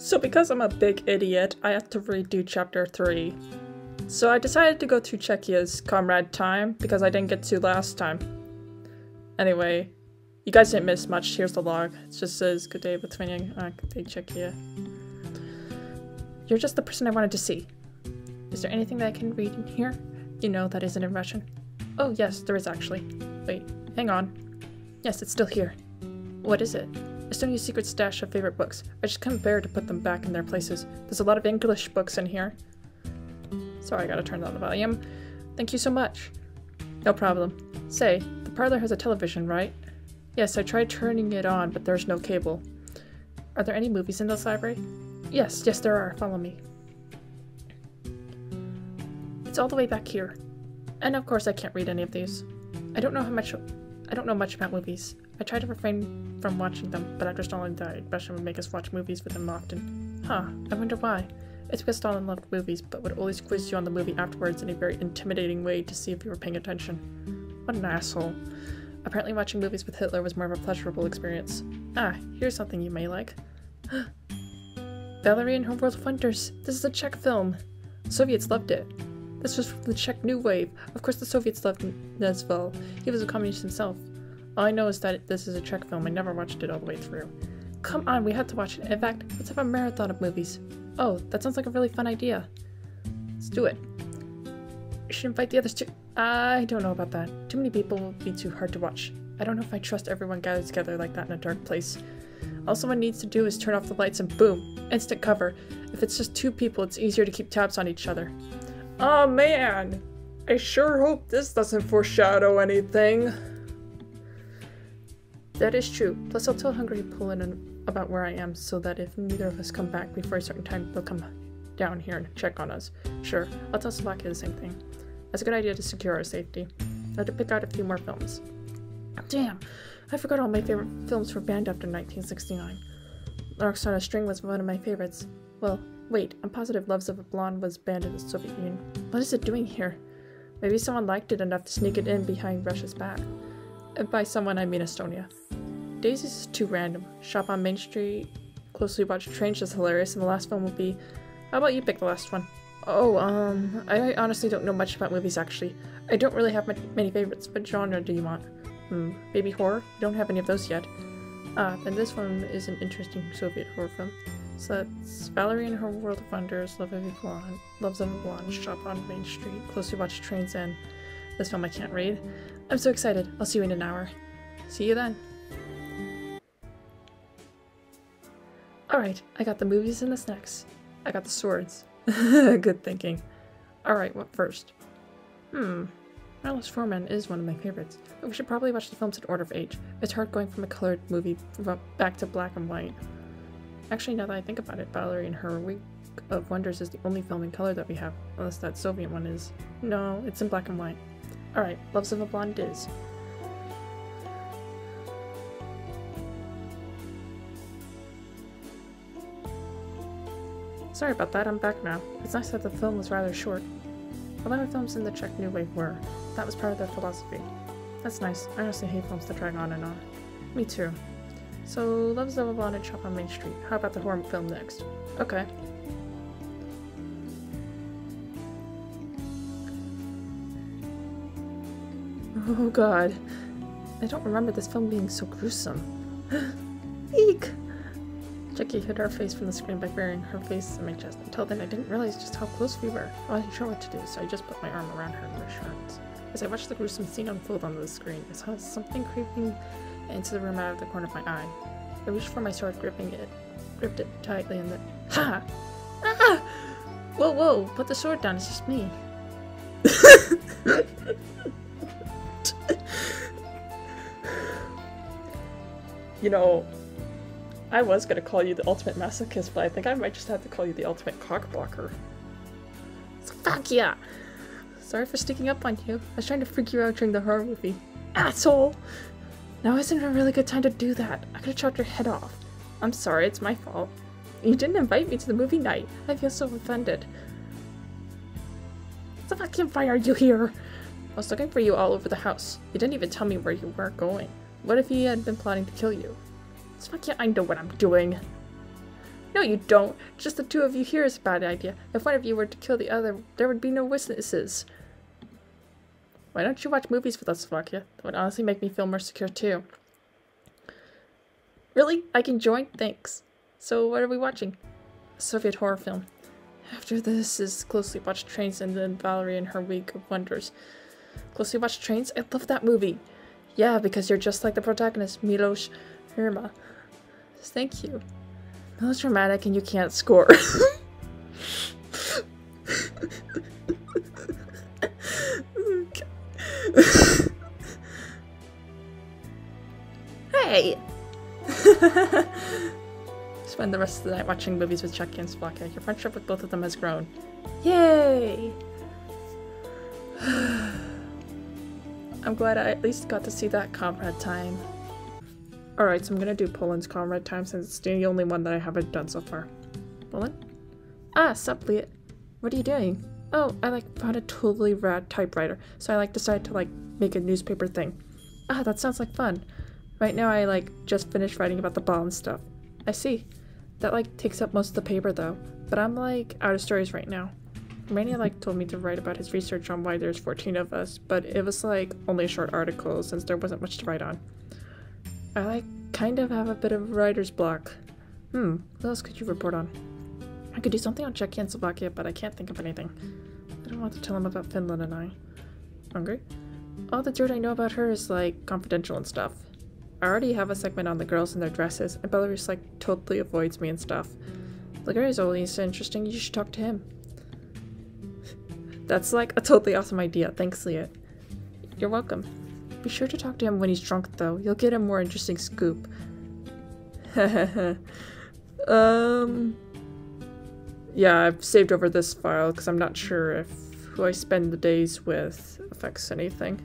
So because I'm a big idiot, I have to redo chapter 3. So I decided to go to Czechia's Comrade time because I didn't get to last time. Anyway, you guys didn't miss much. Here's the log. It just says, good day between good day Czechia. You're just the person I wanted to see. Is there anything that I can read in here? You know, that isn't in Russian. Oh yes, there is actually. Wait, hang on. Yes, it's still here. What is it? Estonia's secret stash of favorite books. I just couldn't bear to put them back in their places. There's a lot of English books in here. Sorry, I gotta turn down the volume. Thank you so much. No problem. Say, the parlor has a television, right? Yes, I tried turning it on, but there's no cable. Are there any movies in this library? Yes, there are. Follow me. It's all the way back here. And of course I can't read any of these. I don't know much about movies. I try to refrain from watching them, but after Stalin died, Russia would make us watch movies with him often. Huh, I wonder why. It's because Stalin loved movies, but would always quiz you on the movie afterwards in a very intimidating way to see if you were paying attention. What an asshole. Apparently watching movies with Hitler was more of a pleasurable experience. Ah, here's something you may like. Valerie and Her World of Wonders! This is a Czech film! The Soviets loved it. This was from the Czech New Wave. Of course the Soviets loved Nezval. He was a communist himself. All I know is that this is a Czech film. I never watched it all the way through. Come on, we have to watch it. In fact, let's have a marathon of movies. Oh, that sounds like a really fun idea. Let's do it. We should invite the others too. I don't know about that. Too many people will be too hard to watch. I don't know if I trust everyone gathered together like that in a dark place. All someone needs to do is turn off the lights and boom, instant cover. If it's just two people, it's easier to keep tabs on each other. Oh man, I sure hope this doesn't foreshadow anything. That is true. Plus I'll tell Hungary Poland about where I am so that if neither of us come back before a certain time, they'll come down here and check on us. Sure, I'll tell Slovakia the same thing. That's a good idea to secure our safety. I have to pick out a few more films. Damn, I forgot all my favorite films were banned after 1969. Larks on a String was one of my favorites. Well, wait, I'm positive Loves of a Blonde was banned in the Soviet Union. What is it doing here? Maybe someone liked it enough to sneak it in behind Russia's back. And by someone, I mean Estonia. Daisy's is too random. Shop on Main Street, Closely Watched Trains is hilarious, and the last one will be... How about you pick the last one? Oh, I honestly don't know much about movies, actually. I don't really have many favorites. What genre do you want? Baby horror? We don't have any of those yet. Then this one is an interesting Soviet horror film. So that's Valerie and Her World of Wonders, Loves of a Blonde, Shop on Main Street, Closely Watched Trains, and this film I can't read. I'm so excited. I'll see you in an hour. See you then. Alright, I got the movies and the snacks. I got the swords. Good thinking. Alright, what first? Milos Forman is one of my favorites, but we should probably watch the films in order of age. It's hard going from a colored movie back to black and white. Actually, now that I think about it, Valerie and Her Week of Wonders is the only film in color that we have, unless that Soviet one is. No, it's in black and white. Alright, Loves of a Blonde is. Sorry about that, I'm back now. It's nice that the film was rather short. A lot of films in the Czech New Wave were. That was part of their philosophy. That's nice. I honestly hate films that drag on and on. Me too. So, Loves of a Blonde and Shop on Main Street. How about the horror film next? Okay. Oh god. I don't remember this film being so gruesome. Eek! Jackie hid her face from the screen by burying her face in my chest. Until then, I didn't realize just how close we were. I wasn't sure what to do, so I just put my arm around her reassurance. As I watched the gruesome scene unfold on the screen, I saw something creeping into the room out of the corner of my eye. I reached for my sword, gripped it tightly, and then— Ha! Ah! Whoa, put the sword down, it's just me. You know, I was gonna call you the ultimate masochist, but I think I might just have to call you the ultimate cockblocker. So fuck yeah! Sorry for sticking up on you. I was trying to freak you out during the horror movie. Asshole! Now isn't a really good time to do that. I could've chopped your head off. I'm sorry, it's my fault. You didn't invite me to the movie night. I feel so offended. So fucking why are you here? I was looking for you all over the house. You didn't even tell me where you were going. What if he had been plotting to kill you? So fuck yeah, I know what I'm doing. No, you don't. Just the two of you here is a bad idea. If one of you were to kill the other, there would be no witnesses. Why don't you watch movies with us, Slovakia? That would honestly make me feel more secure too. Really? I can join? Thanks. So what are we watching? A Soviet horror film. After this is Closely Watched Trains and then Valerie and Her Week of Wonders. Closely Watched Trains? I love that movie. Yeah, because you're just like the protagonist, Milos Herma. Thank you. Melodramatic and you can't score. Hey! Spend the rest of the night watching movies with Czechia and Slovakia. Your friendship with both of them has grown. Yay! I'm glad I at least got to see that Comrade time. Alright, so I'm gonna do Poland's Comrade time since it's the only one that I haven't done so far. Poland? Ah, sup, Liet. What are you doing? Oh, I found a totally rad typewriter, so I decided to make a newspaper thing. Ah, that sounds like fun. Right now I just finished writing about the ball and stuff. I see. That takes up most of the paper though, but I'm out of stories right now. Mania told me to write about his research on why there's 14 of us, but it was only a short article since there wasn't much to write on. I kind of have a bit of writer's block. What else could you report on? I could do something on Czechia and Slovakia, but I can't think of anything. I don't want to tell him about Finland and I. Hungry? All the dirt I know about her is confidential and stuff. I already have a segment on the girls in their dresses, and Belarus totally avoids me and stuff. The guy is always interesting, you should talk to him. That's a totally awesome idea, thanks Liet. You're welcome. Be sure to talk to him when he's drunk though, you'll get a more interesting scoop. Yeah, I've saved over this file because I'm not sure if who I spend the days with affects anything.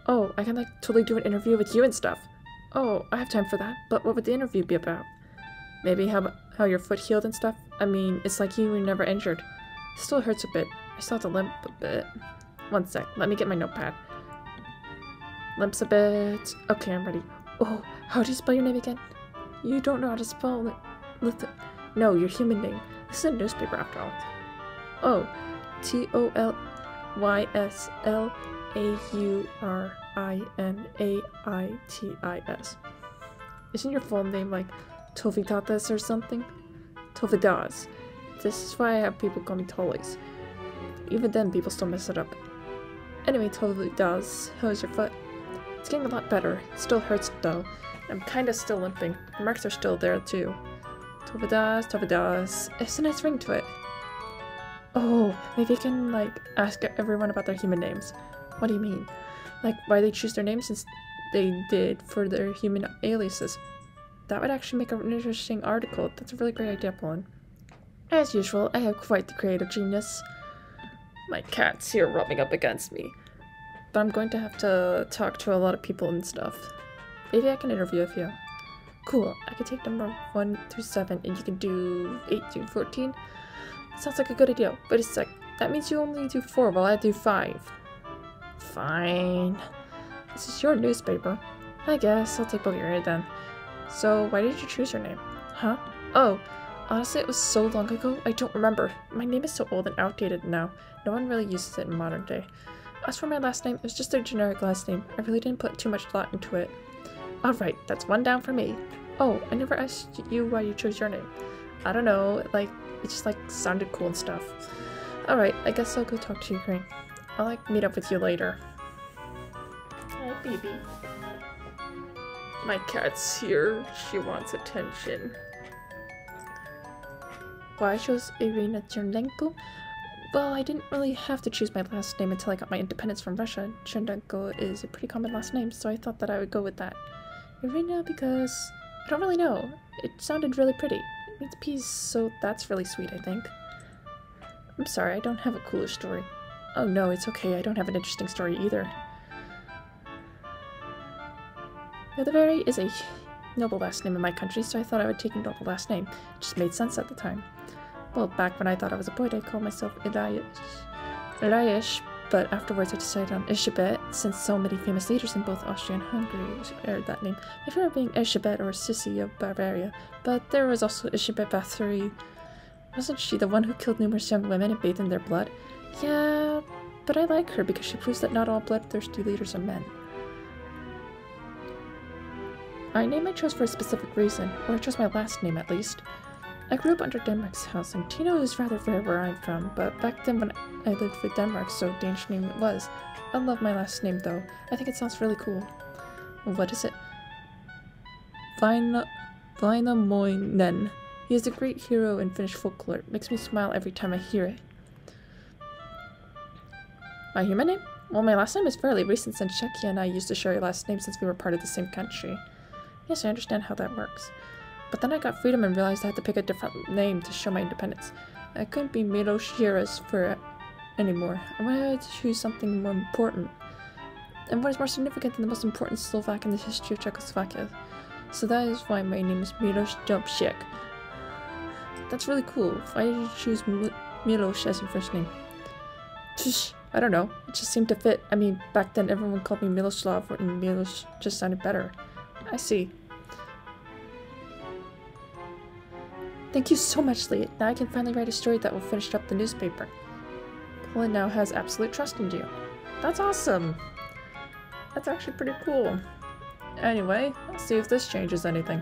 Oh, I can totally do an interview with you and stuff. Oh, I have time for that, but what would the interview be about? Maybe how your foot healed and stuff? I mean, it's like you were never injured. It still hurts a bit. I still have to limp a bit. One sec, let me get my notepad. Limps a bit. Okay, I'm ready. Oh, how do you spell your name again? You don't know how to spell it. No, your human name. This is a newspaper after all. Oh, Tolylaurinaitis. Isn't your full name Tovidatas or something? Tovidas. This is why I have people call me Tollies. Even then, people still mess it up. Anyway, Tovidas, how's your foot? It's getting a lot better. It still hurts though. I'm kinda still limping. The marks are still there too. Tovidas, Tovidas. It's a nice ring to it. Oh, maybe I can ask everyone about their human names. What do you mean? Why they choose their names since they did for their human aliases. That would actually make an interesting article. That's a really great idea, Poland. As usual, I have quite the creative genius. My cat's here rubbing up against me. But I'm going to have to talk to a lot of people and stuff. Maybe I can interview a few. Cool, I can take number 1 through 7 and you can do 8 through 14. Sounds like a good idea, but it's that means you only do 4 while I do 5. Fine. This is your newspaper. I guess I'll take Bulgaria then. So, why did you choose your name? Huh? Oh, honestly it was so long ago, I don't remember. My name is so old and outdated now. No one really uses it in modern day. As for my last name, it was just a generic last name. I really didn't put too much thought into it. Alright, that's 1 down for me. Oh, I never asked you why you chose your name. I don't know, it just sounded cool and stuff. Alright, I guess I'll go talk to Ukraine. I'll meet up with you later. Hi, baby. My cat's here. She wants attention. Why I chose Irina Chernenko? Well, I didn't really have to choose my last name until I got my independence from Russia. Chernenko is a pretty common last name, so I thought that I would go with that. Irina because I don't really know. It sounded really pretty. It means peace, so that's really sweet, I think. I'm sorry, I don't have a cooler story. Oh no, it's okay, I don't have an interesting story either. Yodaveri is a noble last name in my country, so I thought I would take a noble last name. It just made sense at the time. Well, back when I thought I was a boy, I called myself Eliash, but afterwards I decided on Ishibet, since so many famous leaders in both Austria and Hungary shared that name. My favorite being Ishibet or Sissi of Bavaria, but there was also Ishibet Bathory. Wasn't she the one who killed numerous young women and bathed in their blood? Yeah, but I like her because she proves that not all bloodthirsty leaders are men. My name I chose for a specific reason, or I chose my last name at least. I grew up under Denmark's house, and Tino is rather rare where I'm from, but back then when I lived with Denmark, so Danish name it was. I love my last name though. I think it sounds really cool. What is it? Vainamoinen. He is a great hero in Finnish folklore. It makes me smile every time I hear it. My human name? Well, my last name is fairly recent since Czechia and I used to share a last name since we were part of the same country. Yes, I understand how that works. But then I got freedom and realized I had to pick a different name to show my independence. I couldn't be Miloš Jiras for anymore. I wanted to choose something more important. And what is more significant than the most important Slovak in the history of Czechoslovakia. So that is why my name is Miloš Dobšek. That's really cool. Why did you choose Miloš as your first name? I don't know. It just seemed to fit. I mean, back then everyone called me Miloslav and Miloš just sounded better. I see. Thank you so much, Lee. Now I can finally write a story that will finish up the newspaper. Poland now has absolute trust in you. That's awesome! That's actually pretty cool. Anyway, let's see if this changes anything.